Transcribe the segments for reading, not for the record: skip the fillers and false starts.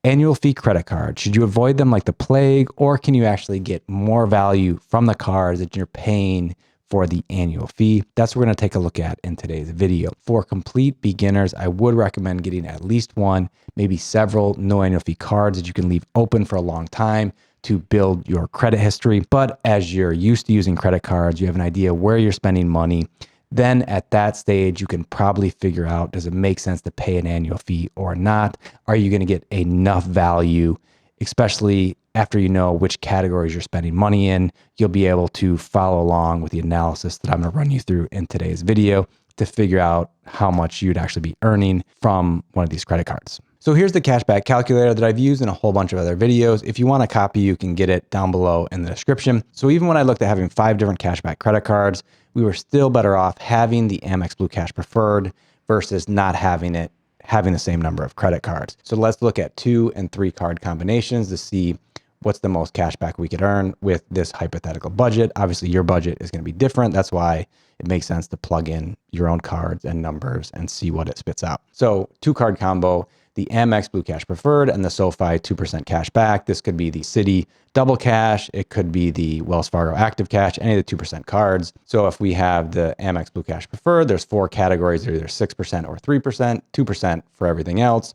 Annual fee credit cards. Should you avoid them like the plague, or can you actually get more value from the cards that you're paying for the annual fee? That's what we're going to take a look at in today's video. For complete beginners, I would recommend getting at least one, maybe several no annual fee cards that you can leave open for a long time to build your credit history. But as you're used to using credit cards, you have an idea where you're spending money. Then at that stage, you can probably figure out, does it make sense to pay an annual fee or not? Are you going to get enough value, especially after you know which categories you're spending money in? You'll be able to follow along with the analysis that I'm going to run you through in today's video to figure out how much you'd actually be earning from one of these credit cards. So here's the cashback calculator that I've used in a whole bunch of other videos. If you want a copy, you can get it down below in the description. So even when I looked at having 5 different cashback credit cards, we were still better off having the Amex Blue Cash Preferred versus not having it, having the same number of credit cards. So let's look at 2 and 3 card combinations to see what's the most cashback we could earn with this hypothetical budget. Obviously, your budget is going to be different. That's why it makes sense to plug in your own cards and numbers and see what it spits out. So 2 card combo, the Amex Blue Cash Preferred and the SoFi 2% cash back. This could be the Citi Double Cash. It could be the Wells Fargo Active Cash, any of the 2% cards. So if we have the Amex Blue Cash Preferred, there's 4 categories. They're either 6% or 3%, 2% for everything else.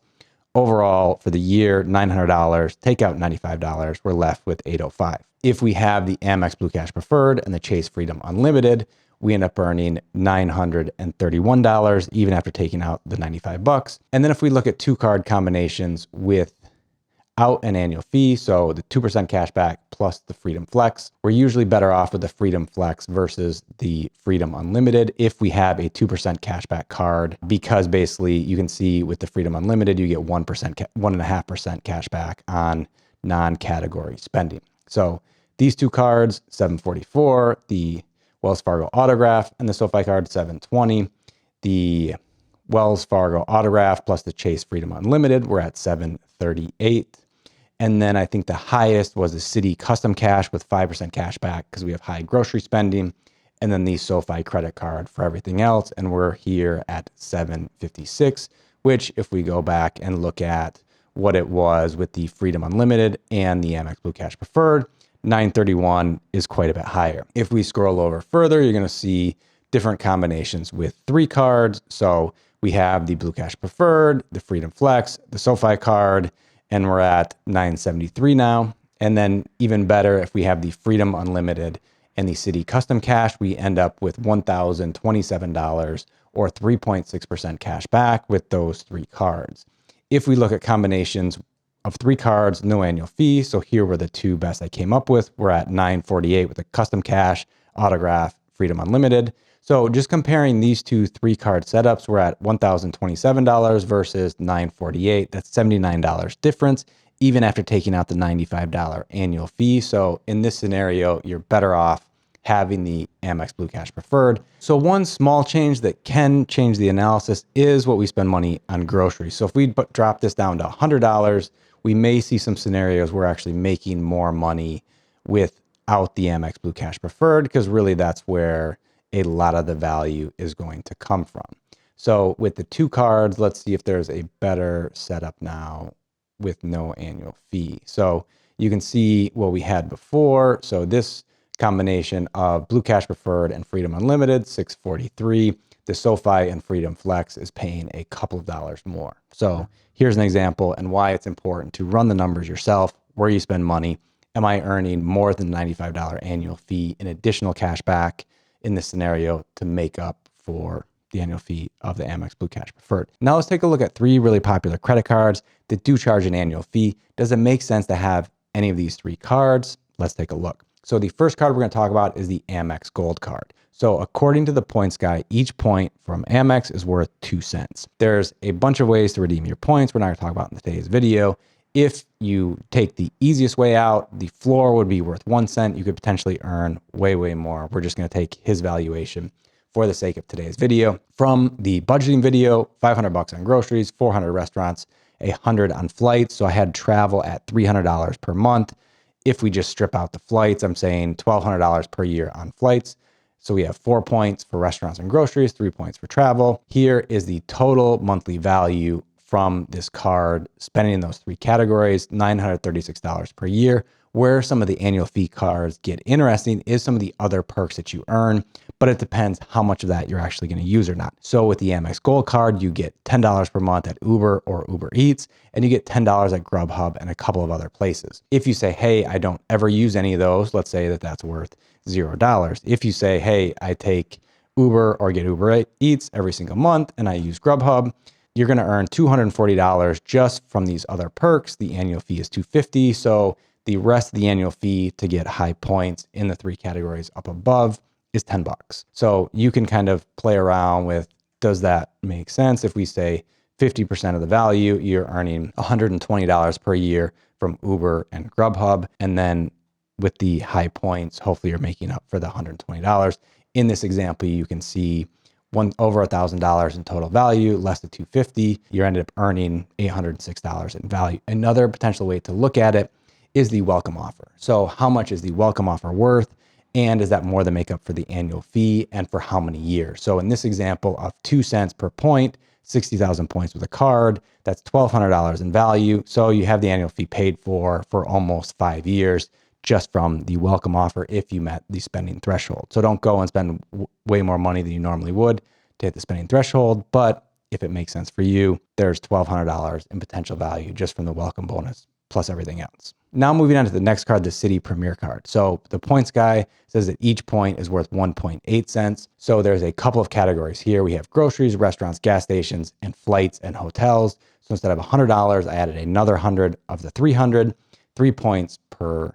Overall, for the year, $900, take out $95, we're left with $805. If we have the Amex Blue Cash Preferred and the Chase Freedom Unlimited, we end up earning $931, even after taking out the $95. And then if we look at 2 card combinations without an annual fee, so the 2% cashback plus the Freedom Flex, we're usually better off with the Freedom Flex versus the Freedom Unlimited if we have a 2% cashback card, because basically you can see with the Freedom Unlimited, you get 1.5% cashback on non-category spending. So these 2 cards, $744, the Wells Fargo Autograph and the SoFi card, $720. The Wells Fargo Autograph plus the Chase Freedom Unlimited, we're at $738. And then I think the highest was the Citi Custom Cash with 5% cash back because we have high grocery spending. And then the SoFi credit card for everything else. And we're here at $756, which if we go back and look at what it was with the Freedom Unlimited and the Amex Blue Cash Preferred, $931 is quite a bit higher. If we scroll over further, you're going to see different combinations with 3 cards. So we have the Blue Cash Preferred, the Freedom Flex, the SoFi card, and we're at $973 now. And then even better, if we have the Freedom Unlimited and the Citi Custom Cash, we end up with $1,027 or 3.6% cash back with those 3 cards. If we look at combinations of 3 cards, no annual fee. So here were the 2 best I came up with. We're at $948 with a Custom Cash, Autograph, Freedom Unlimited. So just comparing these 2 3-card setups, we're at $1,027 versus $948. That's $79 difference, even after taking out the $95 annual fee. So in this scenario, you're better off having the Amex Blue Cash Preferred. So one small change that can change the analysis is what we spend money on groceries. So if we drop this down to $100, we may see some scenarios where we're actually making more money without the Amex Blue Cash Preferred, because really that's where a lot of the value is going to come from. So with the 2 cards, let's see if there's a better setup now with no annual fee. So you can see what we had before. So this combination of Blue Cash Preferred and Freedom Unlimited, $643. The SoFi and Freedom Flex is paying a couple of dollars more. So here's an example and why it's important to run the numbers yourself, where you spend money. Am I earning more than $95 annual fee in additional cash back in this scenario to make up for the annual fee of the Amex Blue Cash Preferred? Now let's take a look at 3 really popular credit cards that do charge an annual fee. Does it make sense to have any of these 3 cards? Let's take a look. So the first card we're going to talk about is the Amex Gold card. So according to the points guy, each point from Amex is worth 2 cents. There's a bunch of ways to redeem your points. We're not going to talk about in today's video. If you take the easiest way out, the floor would be worth 1 cent. You could potentially earn way, way more. We're just going to take his valuation for the sake of today's video. From the budgeting video, $500 on groceries, 400 restaurants, 100 on flights. So I had travel at $300 per month. If we just strip out the flights, I'm saying $1,200 per year on flights. So we have 4 points for restaurants and groceries, 3 points for travel. Here is the total monthly value from this card, spending in those three categories, $936 per year. Where some of the annual fee cards get interesting is some of the other perks that you earn, but it depends how much of that you're actually going to use or not. So with the Amex Gold card, you get $10 per month at Uber or Uber Eats, and you get $10 at Grubhub and a couple of other places. If you say, hey, I don't ever use any of those, let's say that that's worth $0. If you say, hey, I take Uber or get Uber Eats every single month and I use Grubhub, you're going to earn $240 just from these other perks. The annual fee is $250. So the rest of the annual fee to get high points in the three categories up above is $10. So you can kind of play around with, does that make sense? If we say 50% of the value, you're earning $120 per year from Uber and Grubhub. And then with the high points, hopefully you're making up for the $120. In this example, you can see over $1,000 in total value, less than $250. You ended up earning $806 in value. Another potential way to look at it is the welcome offer. So how much is the welcome offer worth? And is that more than make up for the annual fee, and for how many years? So in this example of 2 cents per point, 60,000 points with a card, that's $1,200 in value. So you have the annual fee paid for almost 5 years just from the welcome offer if you met the spending threshold. So don't go and spend way more money than you normally would to hit the spending threshold. But if it makes sense for you, there's $1,200 in potential value just from the welcome bonus plus everything else. Now moving on to the next card, the Citi Premier card. So the points guy says that each point is worth 1.8 cents. So there's a couple of categories here. We have groceries, restaurants, gas stations, and flights and hotels. So instead of $100, I added another 100 of the 300, 3 points per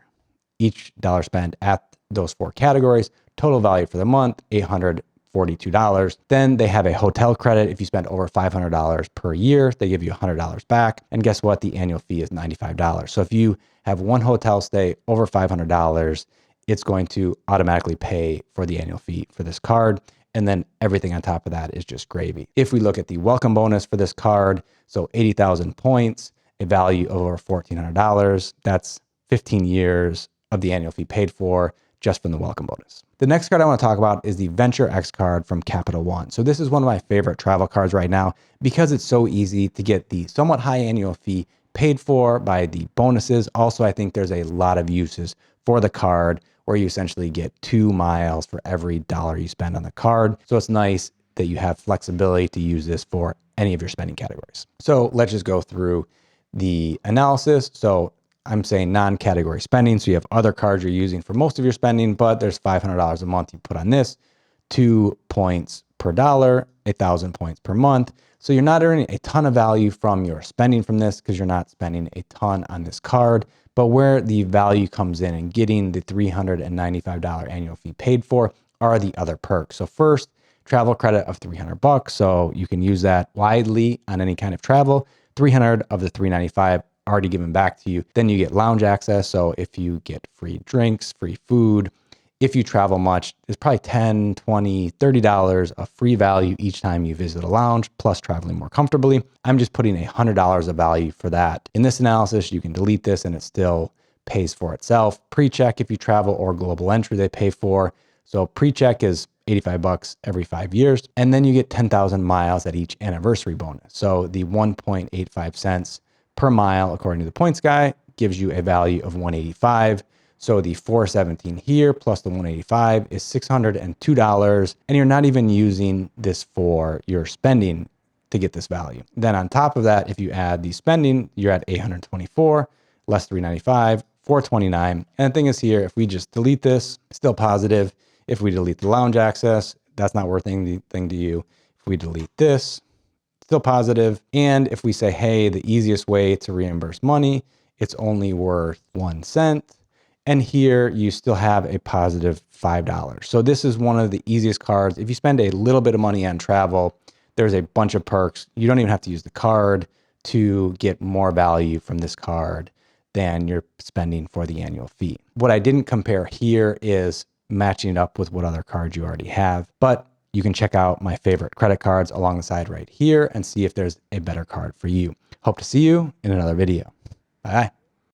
each dollar spent at those four categories. Total value for the month, $842. Then they have a hotel credit. If you spend over $500 per year, they give you $100 back. And guess what? The annual fee is $95. So if you have one hotel stay over $500, it's going to automatically pay for the annual fee for this card. And then everything on top of that is just gravy. If we look at the welcome bonus for this card, so 80,000 points, a value of over $1,400, that's 15 years of the annual fee paid for just from the welcome bonus. The next card I want to talk about is the Venture X card from Capital One. So this is one of my favorite travel cards right now because it's so easy to get the somewhat high annual fee paid for by the bonuses. Also, I think there's a lot of uses for the card where you essentially get 2 miles for every dollar you spend on the card. So it's nice that you have flexibility to use this for any of your spending categories. So let's just go through the analysis. So I'm saying non-category spending. So you have other cards you're using for most of your spending, but there's $500 a month you put on this, 2 points per dollar, 1,000 points per month. So you're not earning a ton of value from your spending from this because you're not spending a ton on this card. But where the value comes in and getting the $395 annual fee paid for are the other perks. So first, travel credit of $300. So you can use that widely on any kind of travel. 300 of the 395 already given back to you. Then you get lounge access. So if you get free drinks, free food, if you travel much, it's probably $10, $20, $30 of free value each time you visit a lounge, plus traveling more comfortably. I'm just putting $100 of value for that. In this analysis, you can delete this and it still pays for itself. Pre-check if you travel or global entry they pay for. So pre-check is $85 every 5 years. And then you get 10,000 miles at each anniversary bonus. So the 1.85 cents per mile, according to the points guy, gives you a value of $185. So the $417 here plus the $185 is $602. And you're not even using this for your spending to get this value. Then on top of that, if you add the spending, you're at $824, less $395, $429. And the thing is here, if we just delete this, still positive. If we delete the lounge access, that's not worth anything to you. If we delete this, still positive. And if we say, hey, the easiest way to reimburse money, it's only worth 1 cent. And here you still have a positive $5. So this is one of the easiest cards. If you spend a little bit of money on travel, there's a bunch of perks. You don't even have to use the card to get more value from this card than you're spending for the annual fee. What I didn't compare here is matching it up with what other cards you already have, but you can check out my favorite credit cards along the side right here and see if there's a better card for you. Hope to see you in another video. Bye.